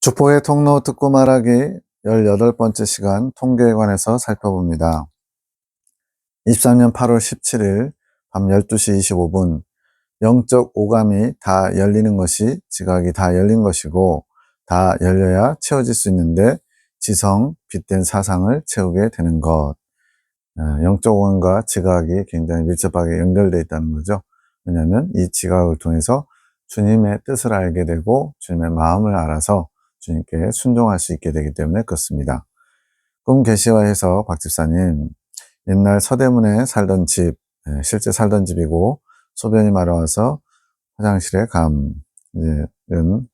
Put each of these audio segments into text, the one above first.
축복의 통로 듣고 말하기 18번째 시간 통계에 관해서 살펴봅니다. 23년 8월 17일 밤 12시 25분 영적 오감이 다 열리는 것이 지각이 다 열린 것이고 다 열려야 채워질 수 있는데 지성, 빛된 사상을 채우게 되는 것. 영적 오감과 지각이 굉장히 밀접하게 연결되어 있다는 거죠. 왜냐하면 이 지각을 통해서 주님의 뜻을 알게 되고 주님의 마음을 알아서 주님께 순종할 수 있게 되기 때문에 그렇습니다. 꿈 계시화해서 박 집사님, 옛날 서대문에 살던 집, 실제 살던 집이고 소변이 마려워서 화장실에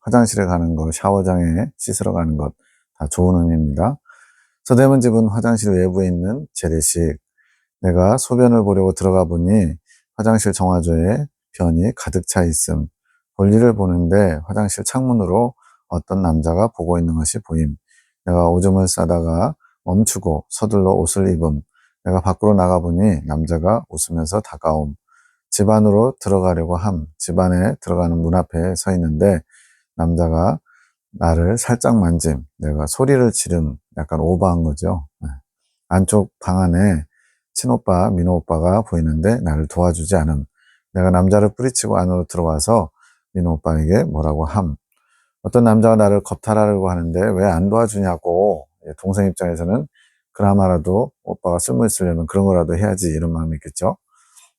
화장실에 가는 것, 샤워장에 씻으러 가는 것 다 좋은 의미입니다. 서대문 집은 화장실 외부에 있는 재래식. 내가 소변을 보려고 들어가 보니 화장실 정화조에 변이 가득 차 있음. 볼일을 보는데 화장실 창문으로 어떤 남자가 보고 있는 것이 보임. 내가 오줌을 싸다가 멈추고 서둘러 옷을 입음. 내가 밖으로 나가보니 남자가 웃으면서 다가옴. 집 안으로 들어가려고 함. 집 안에 들어가는 문 앞에 서 있는데 남자가 나를 살짝 만짐. 내가 소리를 지름. 약간 오버한 거죠. 안쪽 방 안에 친오빠, 민호오빠가 보이는데 나를 도와주지 않음. 내가 남자를 뿌리치고 안으로 들어와서 민호오빠에게 뭐라고 함. 어떤 남자가 나를 겁탈하려고 하는데 왜 안 도와주냐고. 동생 입장에서는 그나마라도 오빠가 쓸모 있으려면 그런 거라도 해야지 이런 마음이 있겠죠.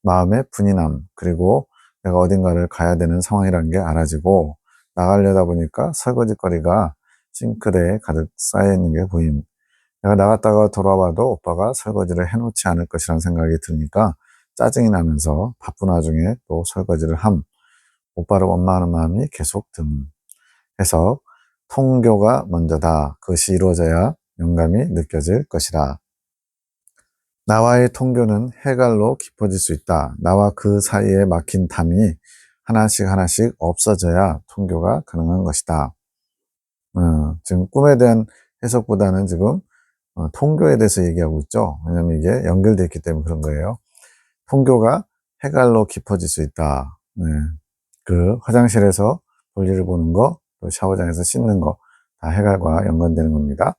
마음의 분이남, 그리고 내가 어딘가를 가야 되는 상황이라는 게 알아지고 나가려다 보니까 설거지거리가 싱크대에 가득 쌓여 있는 게 보임. 내가 나갔다가 돌아와도 오빠가 설거지를 해놓지 않을 것이라는 생각이 드니까 짜증이 나면서 바쁜 와중에 또 설거지를 함. 오빠를 원망하는 마음이 계속 듦. 해석. 통교가 먼저다. 그것이 이루어져야 영감이 느껴질 것이다. 나와의 통교는 해갈로 깊어질 수 있다. 나와 그 사이에 막힌 담이 하나씩 하나씩 없어져야 통교가 가능한 것이다. 지금 꿈에 대한 해석보다는 지금 통교에 대해서 얘기하고 있죠. 왜냐하면 이게 연결되어 있기 때문에 그런 거예요. 통교가 해갈로 깊어질 수 있다. 그 화장실에서 볼일을 보는 거, 또 샤워장에서 씻는 거, 다 해갈과 연관되는 겁니다.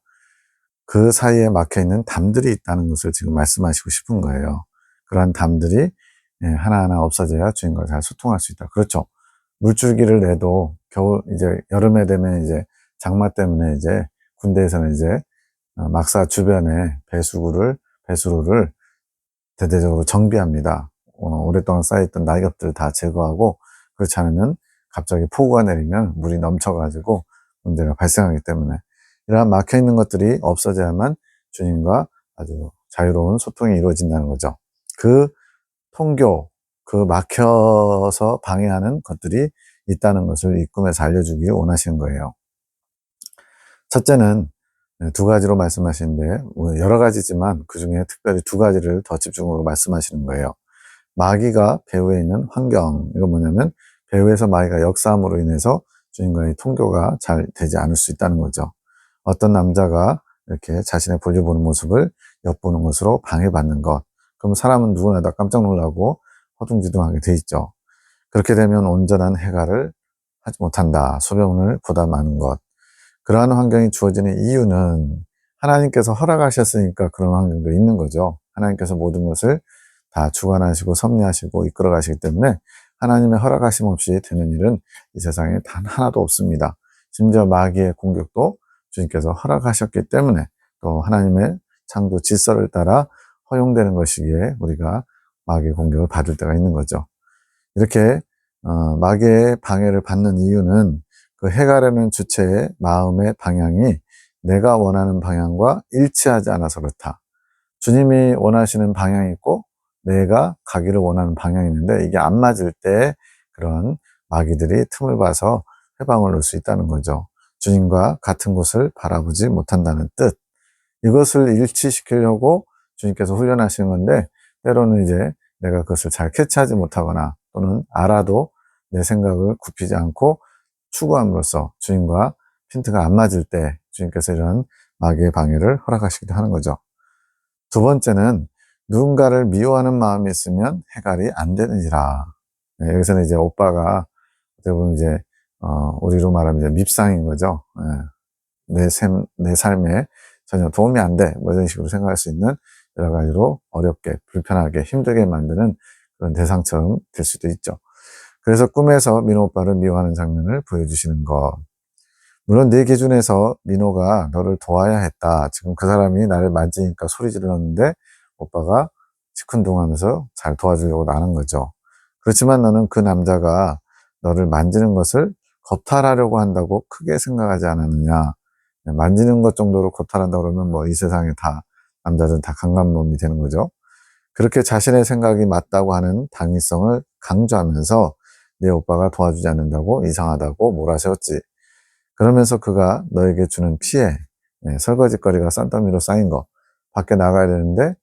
그 사이에 막혀있는 담들이 있다는 것을 지금 말씀하시고 싶은 거예요. 그러한 담들이 하나하나 없어져야 주인과 잘 소통할 수 있다. 그렇죠. 물줄기를 내도 이제 여름에 되면 이제 장마 때문에 이제 군대에서는 이제 막사 주변에 배수로를 대대적으로 정비합니다. 오랫동안 쌓여있던 낙엽들을 다 제거하고 그렇지 않으면 갑자기 폭우가 내리면 물이 넘쳐가지고 문제가 발생하기 때문에 이러한 막혀있는 것들이 없어져야만 주님과 아주 자유로운 소통이 이루어진다는 거죠. 그 통교, 그 막혀서 방해하는 것들이 있다는 것을 이 꿈에서 알려주기 원하시는 거예요. 첫째는 두 가지로 말씀하시는데 여러 가지지만 그 중에 특별히 두 가지를 더 집중적으로 말씀하시는 거예요. 마귀가 배후에 있는 환경, 이건 뭐냐면 배후에서 마귀가 역사함으로 인해서 주님과의 통교가 잘 되지 않을 수 있다는 거죠. 어떤 남자가 이렇게 자신의 볼일 보는 모습을 엿보는 것으로 방해받는 것. 그럼 사람은 누구나 다 깜짝 놀라고 허둥지둥하게 돼 있죠. 그렇게 되면 온전한 해갈을 하지 못한다. 소변을 보다 많은 것. 그러한 환경이 주어지는 이유는 하나님께서 허락하셨으니까 그런 환경도 있는 거죠. 하나님께서 모든 것을 다 주관하시고 섭리하시고 이끌어 가시기 때문에 하나님의 허락하심 없이 되는 일은 이 세상에 단 하나도 없습니다. 심지어 마귀의 공격도 주님께서 허락하셨기 때문에 또 하나님의 창조 질서를 따라 허용되는 것이기에 우리가 마귀의 공격을 받을 때가 있는 거죠. 이렇게 마귀의 방해를 받는 이유는 그 해가려는 주체의 마음의 방향이 내가 원하는 방향과 일치하지 않아서 그렇다. 주님이 원하시는 방향이 있고 내가 가기를 원하는 방향이 있는데 이게 안 맞을 때 그런 마귀들이 틈을 봐서 회방을 놓을 수 있다는 거죠. 주님과 같은 곳을 바라보지 못한다는 뜻. 이것을 일치시키려고 주님께서 훈련하시는 건데 때로는 이제 내가 그것을 잘 캐치하지 못하거나 또는 알아도 내 생각을 굽히지 않고 추구함으로써 주님과 핀트가 안 맞을 때 주님께서 이런 마귀의 방해를 허락하시기도 하는 거죠. 두 번째는 누군가를 미워하는 마음이 있으면 해갈이 안 되느니라. 여기서는 이제 오빠가 어떻게 보면 이제 우리로 말하면 이제 밉상인 거죠. 내 삶에 전혀 도움이 안 돼. 뭐 이런 식으로 생각할 수 있는 여러 가지로 어렵게, 불편하게, 힘들게 만드는 그런 대상처럼 될 수도 있죠. 그래서 꿈에서 민호 오빠를 미워하는 장면을 보여주시는 것. 물론 네 기준에서 민호가 너를 도와야 했다. 지금 그 사람이 나를 만지니까 소리 질렀는데 오빠가 시큰둥하면서 잘 도와주려고 나는 거죠. 그렇지만 너는 그 남자가 너를 만지는 것을 겁탈하려고 한다고 크게 생각하지 않았느냐. 만지는 것 정도로 겁탈한다 그러면 뭐 이 세상에 다 남자들은 다 강간 몸이 되는 거죠. 그렇게 자신의 생각이 맞다고 하는 당위성을 강조하면서 네 오빠가 도와주지 않는다고 이상하다고 몰아세웠지. 그러면서 그가 너에게 주는 피해, 설거지거리가 싼더미로 쌓인 거, 밖에 나가야 되는데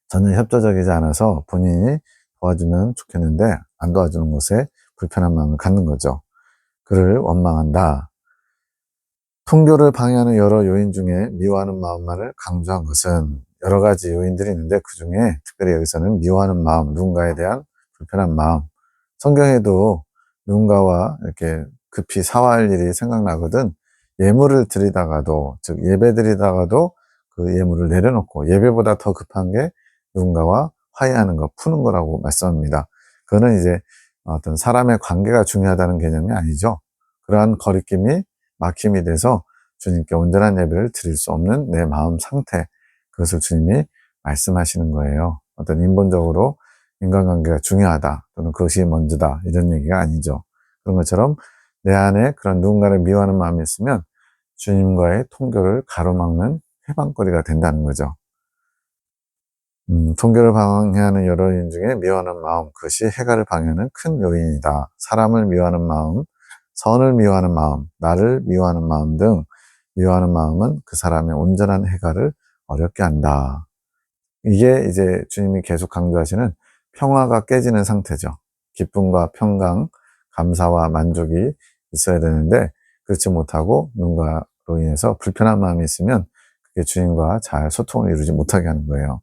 전혀 협조적이지 않아서 본인이 도와주면 좋겠는데 안 도와주는 것에 불편한 마음을 갖는 거죠. 그를 원망한다. 통교를 방해하는 여러 요인 중에 미워하는 마음만을 강조한 것은 여러 가지 요인들이 있는데 그 중에 특별히 여기서는 미워하는 마음, 누군가에 대한 불편한 마음. 성경에도 누군가와 이렇게 급히 사화할 일이 생각나거든 예물을 드리다가도, 즉 예배 드리다가도 그 예물을 내려놓고 예배보다 더 급한 게 누군가와 화해하는 것, 푸는 거라고 말씀합니다. 그거는 이제 어떤 사람의 관계가 중요하다는 개념이 아니죠. 그러한 거리낌이 막힘이 돼서 주님께 온전한 예배를 드릴 수 없는 내 마음 상태, 그것을 주님이 말씀하시는 거예요. 어떤 인본적으로 인간관계가 중요하다 또는 그것이 먼저다 이런 얘기가 아니죠. 그런 것처럼 내 안에 그런 누군가를 미워하는 마음이 있으면 주님과의 통교를 가로막는 해방거리가 된다는 거죠. 통교를 방해하는 여러 요인 중에 미워하는 마음, 그것이 해가를 방해하는 큰 요인이다. 사람을 미워하는 마음, 선을 미워하는 마음, 나를 미워하는 마음 등 미워하는 마음은 그 사람의 온전한 해가를 어렵게 한다. 이게 이제 주님이 계속 강조하시는 평화가 깨지는 상태죠. 기쁨과 평강, 감사와 만족이 있어야 되는데 그렇지 못하고 누군가로 인해서 불편한 마음이 있으면 그게 주님과 잘 소통을 이루지 못하게 하는 거예요.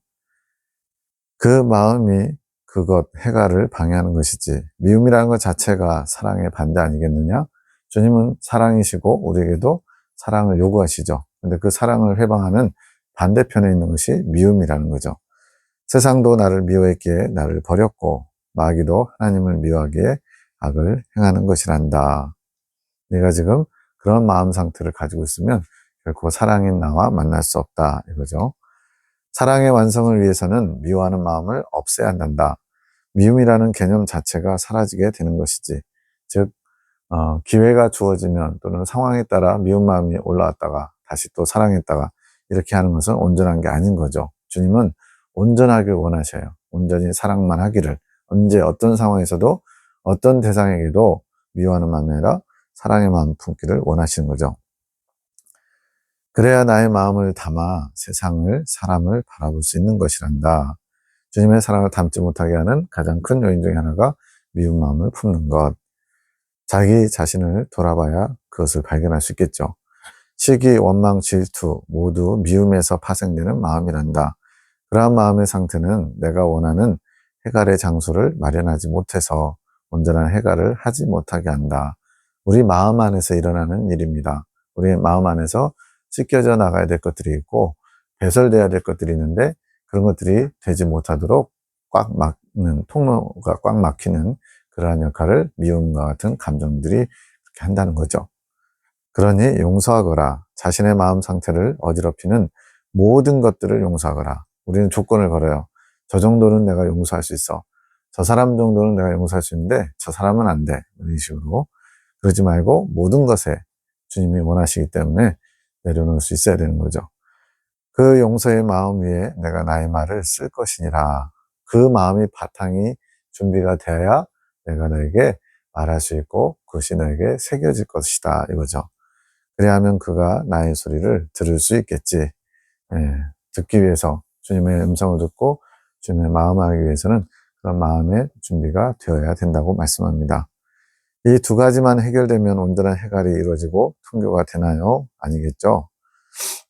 그 마음이 그것 해가를 방해하는 것이지 미움이라는 것 자체가 사랑의 반대 아니겠느냐? 주님은 사랑이시고 우리에게도 사랑을 요구하시죠. 근데 그 사랑을 회방하는 반대편에 있는 것이 미움이라는 거죠. 세상도 나를 미워했기에 나를 버렸고 마귀도 하나님을 미워하기에 악을 행하는 것이란다. 내가 지금 그런 마음 상태를 가지고 있으면 결코 사랑인 나와 만날 수 없다 이거죠. 사랑의 완성을 위해서는 미워하는 마음을 없애야 한단다. 미움이라는 개념 자체가 사라지게 되는 것이지. 즉 기회가 주어지면 또는 상황에 따라 미운 마음이 올라왔다가 다시 또 사랑했다가 이렇게 하는 것은 온전한 게 아닌 거죠. 주님은 온전하길 원하셔요. 온전히 사랑만 하기를. 언제 어떤 상황에서도 어떤 대상에게도 미워하는 마음이 아니라 사랑의 마음 품기를 원하시는 거죠. 그래야 나의 마음을 담아 세상을, 사람을 바라볼 수 있는 것이란다. 주님의 사랑을 담지 못하게 하는 가장 큰 요인 중에 하나가 미운 마음을 품는 것. 자기 자신을 돌아봐야 그것을 발견할 수 있겠죠. 시기, 원망, 질투 모두 미움에서 파생되는 마음이란다. 그러한 마음의 상태는 내가 원하는 해갈의 장소를 마련하지 못해서 온전한 해갈을 하지 못하게 한다. 우리 마음 안에서 일어나는 일입니다. 우리 마음 안에서 찢겨져 나가야 될 것들이 있고 배설돼야 될 것들이 있는데 그런 것들이 되지 못하도록 꽉 막는 통로가 꽉 막히는 그러한 역할을 미움과 같은 감정들이 그렇게 한다는 거죠. 그러니 용서하거라. 자신의 마음 상태를 어지럽히는 모든 것들을 용서하거라. 우리는 조건을 걸어요. 저 정도는 내가 용서할 수 있어. 저 사람 정도는 내가 용서할 수 있는데 저 사람은 안 돼. 이런 식으로. 그러지 말고 모든 것에 주님이 원하시기 때문에 내려놓을 수 있어야 되는 거죠. 그 용서의 마음 위에 내가 나의 말을 쓸 것이니라. 그 마음이 바탕이 준비가 되어야 내가 너에게 말할 수 있고 그것이 너에게 새겨질 것이다 이거죠. 그래야 하면 그가 나의 소리를 들을 수 있겠지. 듣기 위해서 주님의 음성을 듣고 주님의 마음을 알기 위해서는 그런 마음의 준비가 되어야 된다고 말씀합니다. 이 두 가지만 해결되면 온전한 해갈이 이루어지고 통교가 되나요? 아니겠죠.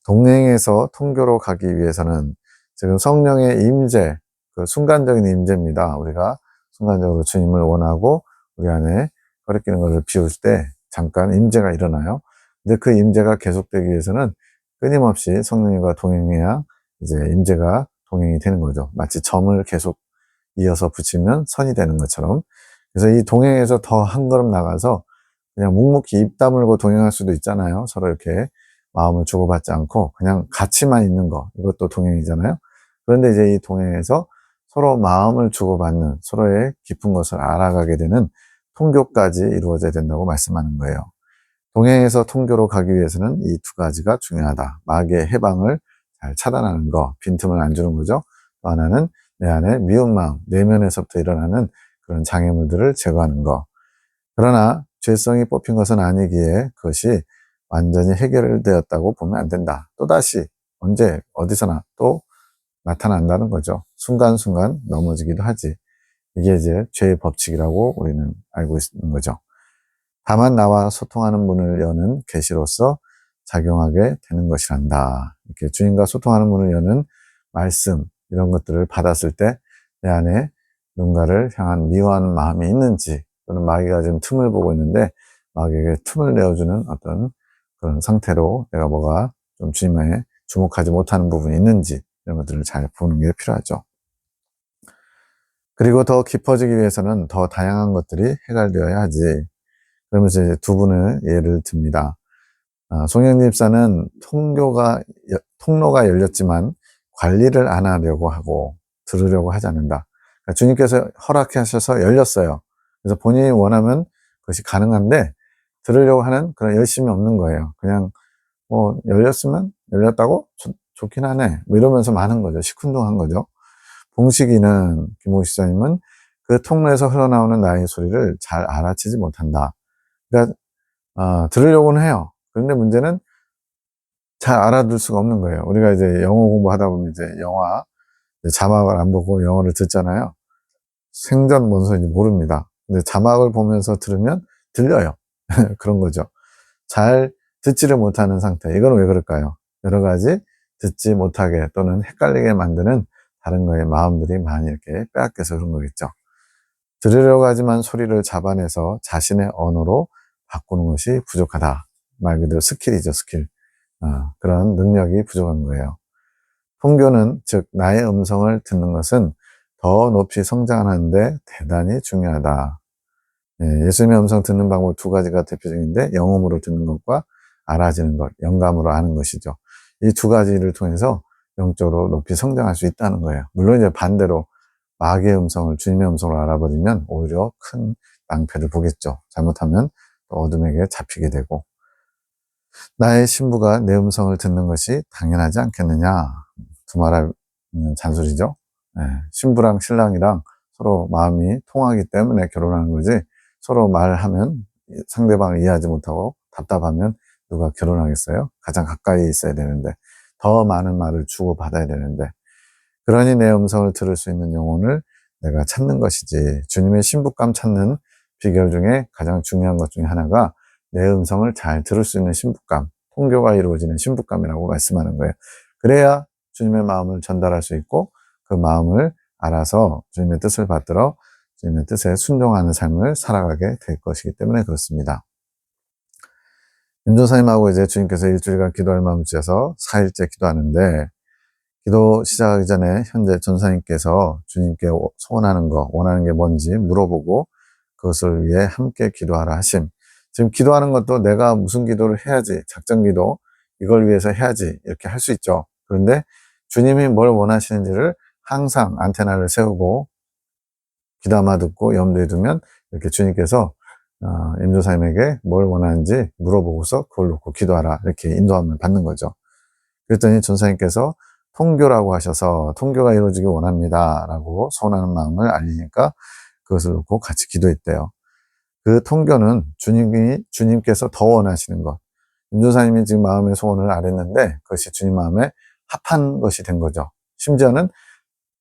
동행에서 통교로 가기 위해서는 지금 성령의 임재, 그 순간적인 임재입니다. 우리가 순간적으로 주님을 원하고 우리 안에 거리끼는 것을 비울 때 잠깐 임재가 일어나요. 근데 그 임재가 계속되기 위해서는 끊임없이 성령님과 동행해야 이제 임재가 동행이 되는 거죠. 마치 점을 계속 이어서 붙이면 선이 되는 것처럼. 그래서 이 동행에서 더 한 걸음 나가서 그냥 묵묵히 입 다물고 동행할 수도 있잖아요. 서로 이렇게 마음을 주고받지 않고 그냥 같이만 있는 거. 이것도 동행이잖아요. 그런데 이제 이 동행에서 서로 마음을 주고받는, 서로의 깊은 것을 알아가게 되는 통교까지 이루어져야 된다고 말씀하는 거예요. 동행에서 통교로 가기 위해서는 이 두 가지가 중요하다. 마귀의 해방을 잘 차단하는 거, 빈틈을 안 주는 거죠. 또 하나는 내 안에 미운 마음, 내면에서부터 일어나는 그런 장애물들을 제거하는 거. 그러나 죄성이 뽑힌 것은 아니기에 그것이 완전히 해결되었다고 보면 안 된다. 또다시 언제 어디서나 또 나타난다는 거죠. 순간순간 넘어지기도 하지. 이게 이제 죄의 법칙이라고 우리는 알고 있는 거죠. 다만 나와 소통하는 문을 여는 계시로서 작용하게 되는 것이란다. 이렇게 주님과 소통하는 문을 여는 말씀, 이런 것들을 받았을 때 내 안에 누군가를 향한 미워하는 마음이 있는지, 또는 마귀가 지금 틈을 보고 있는데 마귀에게 틈을 내어주는 어떤 그런 상태로 내가 뭐가 좀 주님에 주목하지 못하는 부분이 있는지, 이런 것들을 잘 보는 게 필요하죠. 그리고 더 깊어지기 위해서는 더 다양한 것들이 해결되어야 하지. 그러면서 이제 두 분을 예를 듭니다. 송영진 집사는 통로가 열렸지만 관리를 안 하려고 하고 들으려고 하지 않는다. 그러니까 주님께서 허락하셔서 열렸어요. 그래서 본인이 원하면 그것이 가능한데 들으려고 하는 그런 열심이 없는 거예요. 그냥 뭐 열렸으면 열렸다고 좋긴 하네 뭐 이러면서 마는 거죠. 시큰둥한 거죠. 봉식이는, 김봉식 집사님은 그 통로에서 흘러나오는 나의 소리를 잘 알아채지 못한다. 그러니까 들으려고는 해요. 그런데 문제는 잘 알아들 수가 없는 거예요. 우리가 이제 영어 공부하다 보면 이제 영화 자막을 안 보고 영어를 듣잖아요. 생전 뭔 소리인지 모릅니다. 근데 자막을 보면서 들으면 들려요. 그런 거죠. 잘 듣지를 못하는 상태. 이건 왜 그럴까요? 여러 가지 듣지 못하게 또는 헷갈리게 만드는 다른 거에 마음들이 많이 이렇게 빼앗겨서 그런 거겠죠. 들으려고 하지만 소리를 잡아내서 자신의 언어로 바꾸는 것이 부족하다. 말 그대로 스킬이죠, 스킬. 그런 능력이 부족한 거예요. 통교는, 즉 나의 음성을 듣는 것은 더 높이 성장하는데 대단히 중요하다. 예수님의 음성 듣는 방법 두 가지가 대표적인데, 영음으로 듣는 것과 알아지는 것, 영감으로 아는 것이죠. 이 두 가지를 통해서 영적으로 높이 성장할 수 있다는 거예요. 물론 이제 반대로 마귀의 음성을 주님의 음성으로 알아버리면 오히려 큰 낭패를 보겠죠. 잘못하면 어둠에게 잡히게 되고. 나의 신부가 내 음성을 듣는 것이 당연하지 않겠느냐. 두말할 잔소리죠. 신부랑 신랑이랑 서로 마음이 통하기 때문에 결혼하는 거지, 서로 말하면 상대방을 이해하지 못하고 답답하면 누가 결혼하겠어요? 가장 가까이 있어야 되는데, 더 많은 말을 주고받아야 되는데, 그러니 내 음성을 들을 수 있는 영혼을 내가 찾는 것이지. 주님의 신부감 찾는 비결 중에 가장 중요한 것 중에 하나가 내 음성을 잘 들을 수 있는 신부감, 통교가 이루어지는 신부감이라고 말씀하는 거예요. 그래야 주님의 마음을 전달할 수 있고 그 마음을 알아서 주님의 뜻을 받들어 주님의 뜻에 순종하는 삶을 살아가게 될 것이기 때문에 그렇습니다. 윤조사님하고 이제 주님께서 일주일간 기도할 마음을 주셔서 4일째 기도하는데, 기도 시작하기 전에 현재 전사님께서 주님께 소원하는 거, 원하는 게 뭔지 물어보고 그것을 위해 함께 기도하라 하심. 지금 기도하는 것도 내가 무슨 기도를 해야지, 작전 기도, 이걸 위해서 해야지 이렇게 할 수 있죠. 그런데 주님이 뭘 원하시는지를 항상 안테나를 세우고 귀담아 듣고 염두에 두면 이렇게 주님께서 임조사님에게 뭘 원하는지 물어보고서 그걸 놓고 기도하라, 이렇게 인도함을 받는 거죠. 그랬더니 전사님께서 통교라고 하셔서 통교가 이루어지기 원합니다 라고 소원하는 마음을 알리니까 그것을 놓고 같이 기도했대요. 그 통교는 주님께서 더 원하시는 것, 임조사님이 지금 마음의 소원을 아랬는데 그것이 주님 마음에 합한 것이 된 거죠. 심지어는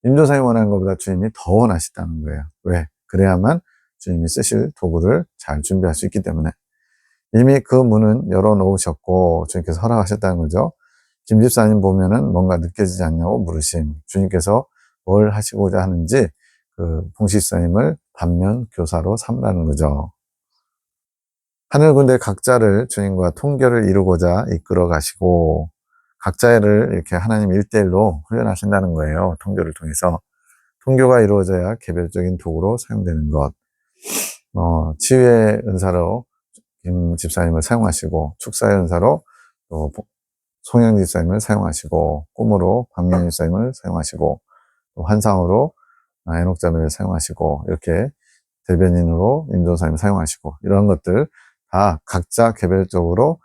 임조사님이 원하는 것보다 주님이 더 원하시다는 거예요. 왜? 그래야만 주님이 쓰실 도구를 잘 준비할 수 있기 때문에. 이미 그 문은 열어놓으셨고 주님께서 허락하셨다는 거죠. 김 집사님 보면은 뭔가 느껴지지 않냐고 물으심. 주님께서 뭘 하시고자 하는지 그 봉식 집사님을 반면 교사로 삼라는 거죠. 하늘 군대 각자를 주님과 통교를 이루고자 이끌어 가시고 각자를 이렇게 하나님 1대1로 훈련하신다는 거예요. 통교를 통해서. 통교가 이루어져야 개별적인 도구로 사용되는 것. 치유의 은사로 김 집사님을 사용하시고, 축사의 은사로 또 송영 집사님을 사용하시고, 꿈으로 박명희 집사님을 사용하시고, 또 환상으로 에녹자매를 사용하시고, 이렇게 대변인으로 임종사님을 사용하시고, 이런 것들 다 각자 개별적으로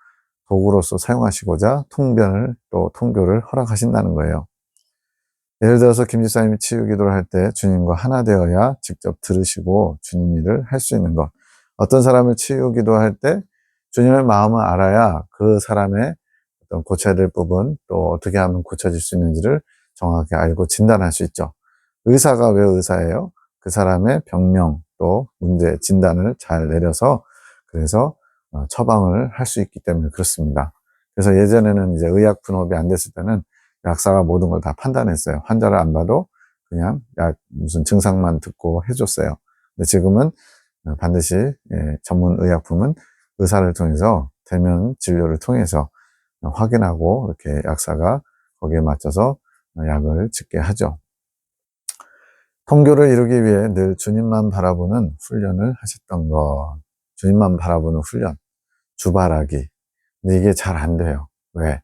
도구로서 사용하시고자 통변을 또 통교를 허락하신다는 거예요. 예를 들어서 김 집사님이 치유 기도를 할 때 주님과 하나 되어야 직접 들으시고 주님 일을 할 수 있는 것. 어떤 사람을 치유 기도할 때 주님의 마음을 알아야 그 사람의 어떤 고쳐야 될 부분, 또 어떻게 하면 고쳐질 수 있는지를 정확히 알고 진단할 수 있죠. 의사가 왜 의사예요? 그 사람의 병명, 또 문제, 진단을 잘 내려서 그래서 처방을 할 수 있기 때문에 그렇습니다. 그래서 예전에는 이제 의학 분업이 안 됐을 때는 약사가 모든 걸 다 판단했어요. 환자를 안 봐도 그냥 무슨 증상만 듣고 해줬어요. 근데 지금은 반드시 전문 의약품은 의사를 통해서 대면 진료를 통해서 확인하고 이렇게 약사가 거기에 맞춰서 약을 짓게 하죠. 통교를 이루기 위해 늘 주님만 바라보는 훈련을 하셨던 것. 주님만 바라보는 훈련. 주바라기. 근데 이게 잘 안 돼요. 왜?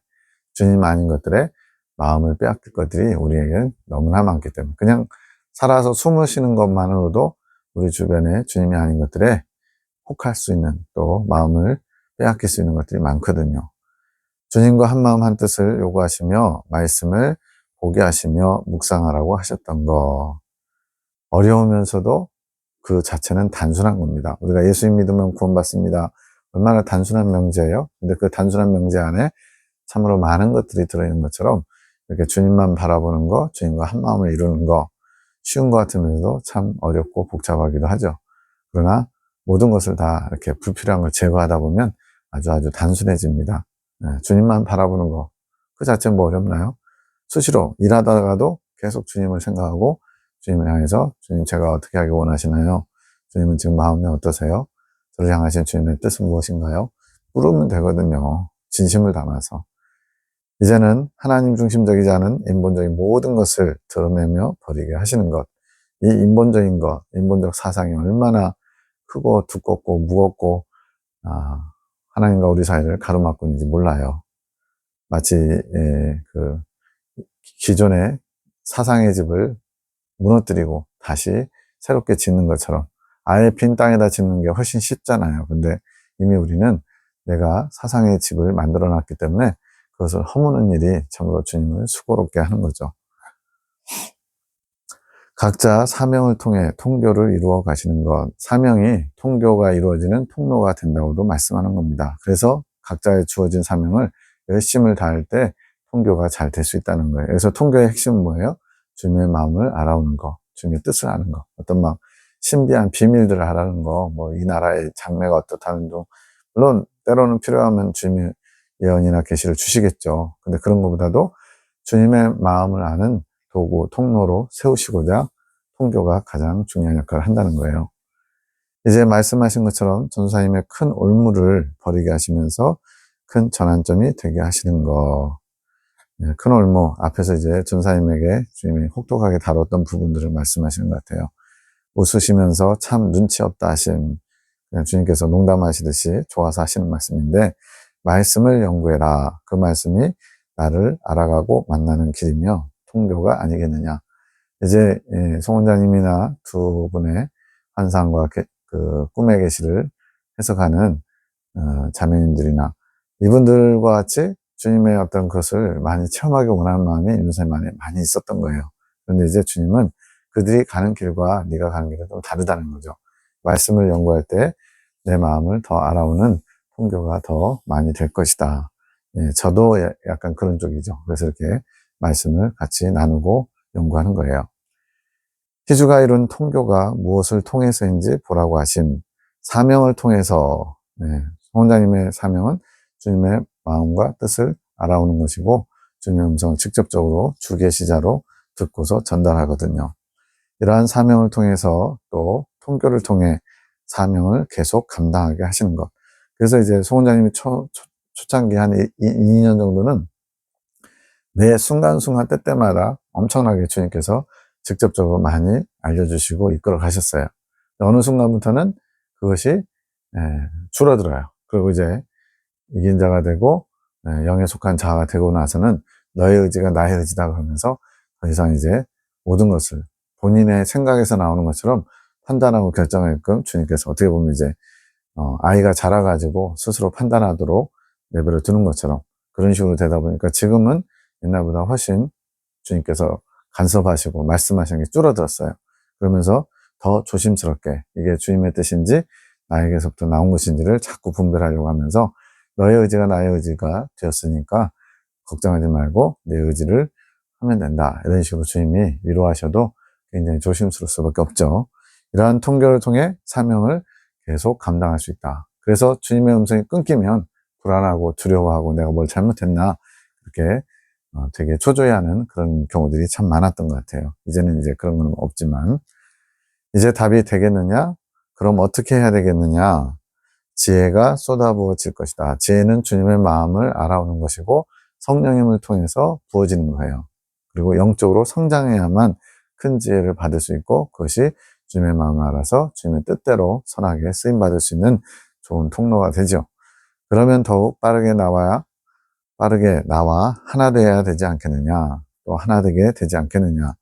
주님 아닌 것들에 마음을 빼앗길 것들이 우리에게는 너무나 많기 때문에. 그냥 살아서 숨을 쉬는 것만으로도 우리 주변에 주님이 아닌 것들에 혹할 수 있는, 또 마음을 빼앗길 수 있는 것들이 많거든요. 주님과 한마음 한뜻을 요구하시며 말씀을 보게 하시며 묵상하라고 하셨던 거. 어려우면서도 그 자체는 단순한 겁니다. 우리가 예수님 믿으면 구원받습니다. 얼마나 단순한 명제예요. 근데 그 단순한 명제 안에 참으로 많은 것들이 들어있는 것처럼 이렇게 주님만 바라보는 거, 주님과 한마음을 이루는 거, 쉬운 것 같으면서도 참 어렵고 복잡하기도 하죠. 그러나 모든 것을 다 이렇게 불필요한 걸 제거하다 보면 아주 단순해집니다. 주님만 바라보는 거, 그 자체는 뭐 어렵나요? 수시로 일하다가도 계속 주님을 생각하고 주님을 향해서 주님 제가 어떻게 하기 원하시나요? 주님은 지금 마음이 어떠세요? 저를 향하신 주님의 뜻은 무엇인가요? 물으면 되거든요. 진심을 담아서. 이제는 하나님 중심적이지 않은 인본적인 모든 것을 드러내며 버리게 하시는 것. 이 인본적인 것, 인본적 사상이 얼마나 크고 두껍고 무겁고 하나님과 우리 사이를 가로막고 있는지 몰라요. 마치 그 기존의 사상의 집을 무너뜨리고 다시 새롭게 짓는 것처럼 아예 빈 땅에다 짓는 게 훨씬 쉽잖아요. 근데 이미 우리는 내가 사상의 집을 만들어 놨기 때문에 그것을 허무는 일이 참으로 주님을 수고롭게 하는 거죠. 각자 사명을 통해 통교를 이루어 가시는 것. 사명이 통교가 이루어지는 통로가 된다고도 말씀하는 겁니다. 그래서 각자의 주어진 사명을 열심을 다할 때 통교가 잘 될 수 있다는 거예요. 그래서 통교의 핵심은 뭐예요? 주님의 마음을 알아오는 거, 주님의 뜻을 아는 거, 어떤 막 신비한 비밀들을 알아는 거, 뭐 이 나라의 장래가 어떻다는 둥. 물론 때로는 필요하면 주님의 예언이나 계시를 주시겠죠. 근데 그런 것보다도 주님의 마음을 아는 도구, 통로로 세우시고자 통교가 가장 중요한 역할을 한다는 거예요. 이제 말씀하신 것처럼 전도사님의 큰 올무를 버리게 하시면서 큰 전환점이 되게 하시는 거. 큰 올무, 앞에서 이제 전도사님에게 주님이 혹독하게 다뤘던 부분들을 말씀하시는 것 같아요. 웃으시면서 참 눈치 없다 하신, 그냥 주님께서 농담하시듯이 좋아서 하시는 말씀인데, 말씀을 연구해라. 그 말씀이 나를 알아가고 만나는 길이며 통교가 아니겠느냐. 이제 송 원장님이나 두 분의 환상과 그 꿈의 계시를 해석하는 자매님들이나 이분들과 같이 주님의 어떤 것을 많이 체험하기 원하는 마음이 임선생 안에 많이 있었던 거예요. 그런데 이제 주님은 그들이 가는 길과 네가 가는 길은 좀 다르다는 거죠. 말씀을 연구할 때 내 마음을 더 알아오는 통교가 더 많이 될 것이다. 저도 약간 그런 쪽이죠. 그래서 이렇게 말씀을 같이 나누고 연구하는 거예요. 희주가 이룬 통교가 무엇을 통해서인지 보라고 하심. 사명을 통해서, 송 원장님의 사명은 주님의 마음과 뜻을 알아오는 것이고 주님의 음성을 직접적으로 주계시자로 듣고서 전달하거든요. 이러한 사명을 통해서 또 통교를 통해 사명을 계속 감당하게 하시는 것. 그래서 이제 송 원장님이 초창기 한 2년 정도는 매 순간순간 때때마다 엄청나게 주님께서 직접적으로 많이 알려주시고 이끌어 가셨어요. 어느 순간부터는 그것이 줄어들어요. 그리고 이제 이긴 자가 되고 영에 속한 자가 되고 나서는 너의 의지가 나의 의지다 그러면서 더 이상 이제 모든 것을 본인의 생각에서 나오는 것처럼 판단하고 결정하게끔 주님께서 어떻게 보면 이제 아이가 자라가지고 스스로 판단하도록 내버려 두는 것처럼 그런 식으로 되다 보니까 지금은 옛날보다 훨씬 주님께서 간섭하시고 말씀하시는 게 줄어들었어요. 그러면서 더 조심스럽게 이게 주님의 뜻인지 나에게서부터 나온 것인지를 자꾸 분별하려고 하면서 너의 의지가 나의 의지가 되었으니까 걱정하지 말고 내 의지를 하면 된다. 이런 식으로 주님이 위로하셔도 굉장히 조심스러울 수밖에 없죠. 이러한 통교를 통해 사명을 계속 감당할 수 있다. 그래서 주님의 음성이 끊기면 불안하고 두려워하고 내가 뭘 잘못했나 이렇게 되게 초조해하는 그런 경우들이 참 많았던 것 같아요. 이제는 이제 그런 건 없지만 이제 답이 되겠느냐? 그럼 어떻게 해야 되겠느냐? 지혜가 쏟아부어질 것이다. 지혜는 주님의 마음을 알아오는 것이고 성령님을 통해서 부어지는 거예요. 그리고 영적으로 성장해야만 큰 지혜를 받을 수 있고 그것이 주님의 마음을 알아서 주님의 뜻대로 선하게 쓰임받을 수 있는 좋은 통로가 되죠. 그러면 더욱 빠르게 나와 하나 되어야 되지 않겠느냐. 또 하나 되게 되지 않겠느냐.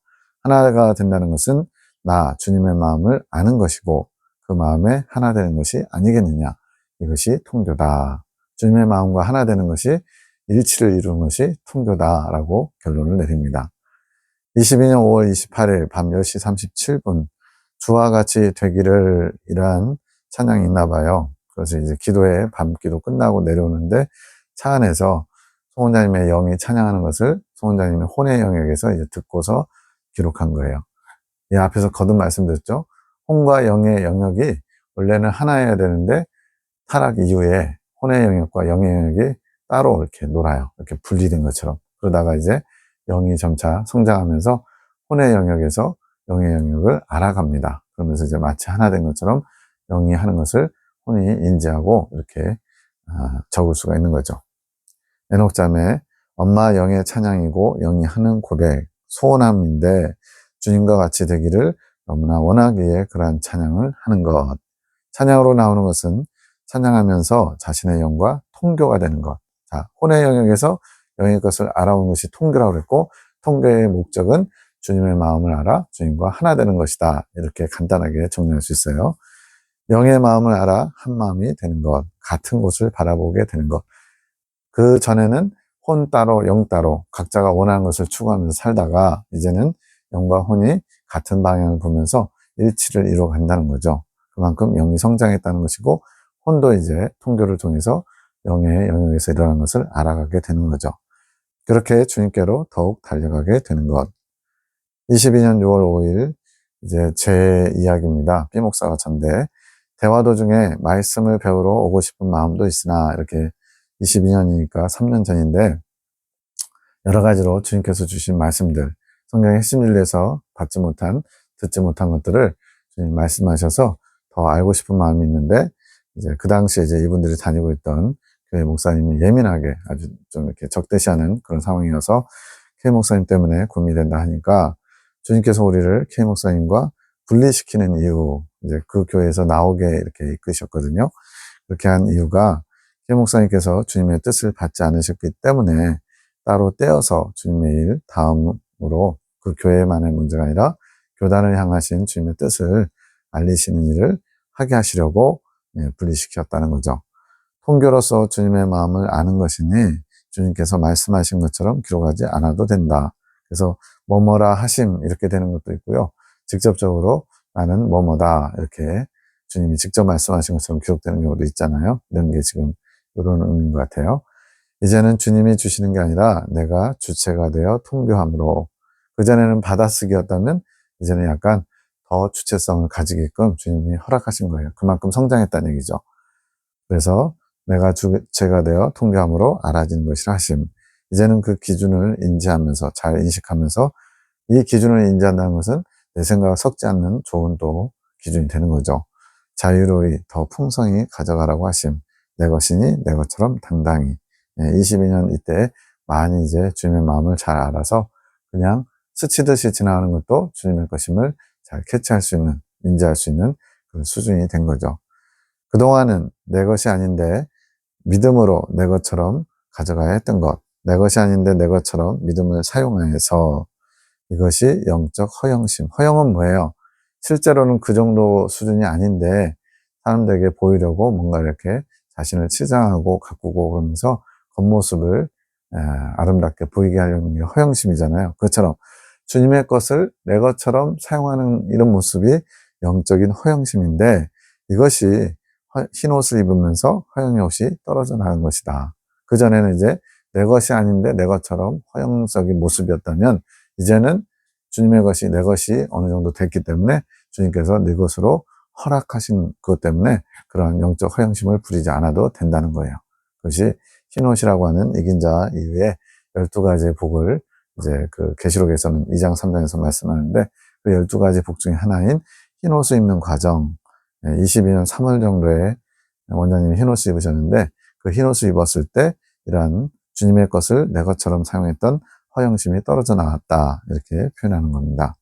하나가 된다는 것은 나 주님의 마음을 아는 것이고 그 마음에 하나 되는 것이 아니겠느냐. 이것이 통교다. 주님의 마음과 하나 되는 것이 일치를 이루는 것이 통교다라고 결론을 내립니다. 22년 5월 28일 밤 10시 37분 주와 같이 되기를 이란 찬양이 있나 봐요. 그래서 이제 기도회 밤기도 끝나고 내려오는데 차 안에서 송 원장님의 영이 찬양하는 것을 송 원장님의 혼의 영역에서 이제 듣고서 기록한 거예요. 이 앞에서 거듭 말씀드렸죠. 혼과 영의 영역이 원래는 하나여야 되는데 타락 이후에 혼의 영역과 영의 영역이 따로 이렇게 놀아요. 이렇게 분리된 것처럼. 그러다가 이제 영이 점차 성장하면서 혼의 영역에서 영의 영역을 알아갑니다. 그러면서 이제 마치 하나 된 것처럼 영이 하는 것을 혼이 인지하고 이렇게 적을 수가 있는 거죠. 에녹자매 엄마 영의 찬양이고 영이 하는 고백, 소원함인데 주님과 같이 되기를 너무나 원하기에 그러한 찬양을 하는 것. 찬양으로 나오는 것은 찬양하면서 자신의 영과 통교가 되는 것. 자, 혼의 영역에서 영의 것을 알아온 것이 통교라고 그랬고 통교의 목적은 주님의 마음을 알아 주님과 하나 되는 것이다. 이렇게 간단하게 정리할 수 있어요. 영의 마음을 알아 한 마음이 되는 것, 같은 곳을 바라보게 되는 것. 그 전에는 혼 따로 영 따로 각자가 원하는 것을 추구하면서 살다가 이제는 영과 혼이 같은 방향을 보면서 일치를 이루어 간다는 거죠. 그만큼 영이 성장했다는 것이고 혼도 이제 통교를 통해서 영의 영역에서 일어나는 것을 알아가게 되는 거죠. 그렇게 주님께로 더욱 달려가게 되는 것. 22년 6월 5일 이제 제 이야기입니다. 삐 목사가 전데 대화 도중에 말씀을 배우러 오고 싶은 마음도 있으나 이렇게 22년이니까 3년 전인데 여러 가지로 주님께서 주신 말씀들 성경의 핵심 진리에서 듣지 못한 것들을 주님 말씀하셔서 더 알고 싶은 마음이 있는데 이제 그 당시에 이제 이분들이 다니고 있던 교회 목사님이 예민하게 아주 좀 이렇게 적대시하는 그런 상황이어서 K 목사님 때문에 고민이 된다 하니까 주님께서 우리를 K 목사님과 분리시키는 이유, 이제 그 교회에서 나오게 이렇게 이끄셨거든요. 그렇게 한 이유가 K 목사님께서 주님의 뜻을 받지 않으셨기 때문에 따로 떼어서 주님의 일 다음으로 그 교회만의 문제가 아니라 교단을 향하신 주님의 뜻을 알리시는 일을 하게 하시려고 분리시켰다는 거죠. 통교로서 주님의 마음을 아는 것이니 주님께서 말씀하신 것처럼 기록하지 않아도 된다. 그래서 뭐뭐라 하심 이렇게 되는 것도 있고요. 직접적으로 나는 뭐뭐다 이렇게 주님이 직접 말씀하신 것처럼 기록되는 경우도 있잖아요. 이런 게 지금 이런 의미인 것 같아요. 이제는 주님이 주시는 게 아니라 내가 주체가 되어 통교함으로 그전에는 받아쓰기였다면 이제는 약간 더 주체성을 가지게끔 주님이 허락하신 거예요. 그만큼 성장했다는 얘기죠. 그래서 내가 주체가 되어 통교함으로 알아지는 것이라 하심. 이제는 그 기준을 인지하면서 잘 인식하면서 이 기준을 인지한다는 것은 내 생각을 섞지 않는 좋은 또 기준이 되는 거죠. 자유로이 더 풍성히 가져가라고 하심. 내 것이니 내 것처럼 당당히. 22년 이때 많이 이제 주님의 마음을 잘 알아서 그냥 스치듯이 지나가는 것도 주님의 것임을 잘 캐치할 수 있는, 인지할 수 있는 그런 수준이 된 거죠. 그동안은 내 것이 아닌데 믿음으로 내 것처럼 가져가야 했던 것, 내 것이 아닌데 내 것처럼 믿음을 사용해서 이것이 영적 허영심. 허영은 뭐예요? 실제로는 그 정도 수준이 아닌데 사람들에게 보이려고 뭔가 이렇게 자신을 치장하고 가꾸고 그러면서 겉모습을 아름답게 보이게 하려는 게 허영심이잖아요. 그것처럼 주님의 것을 내 것처럼 사용하는 이런 모습이 영적인 허영심인데 이것이 흰 옷을 입으면서 허영의 옷이 떨어져 나간 것이다. 그전에는 이제 내 것이 아닌데 내 것처럼 허영적인 모습이었다면 이제는 주님의 것이 내 것이 어느 정도 됐기 때문에 주님께서 네 것으로 허락하신 것 때문에 그런 영적 허영심을 부리지 않아도 된다는 거예요. 그것이 흰옷이라고 하는 이긴 자 이후에 12가지의 복을 이제 그 계시록에서는 2장 3장에서 말씀하는데 그 12가지 복 중에 하나인 흰옷을 입는 과정. 22년 3월 정도에 원장님이 흰옷을 입으셨는데 그 흰옷을 입었을 때 이러한 주님의 것을 내 것처럼 사용했던 허영심이 떨어져 나왔다. 이렇게 표현하는 겁니다.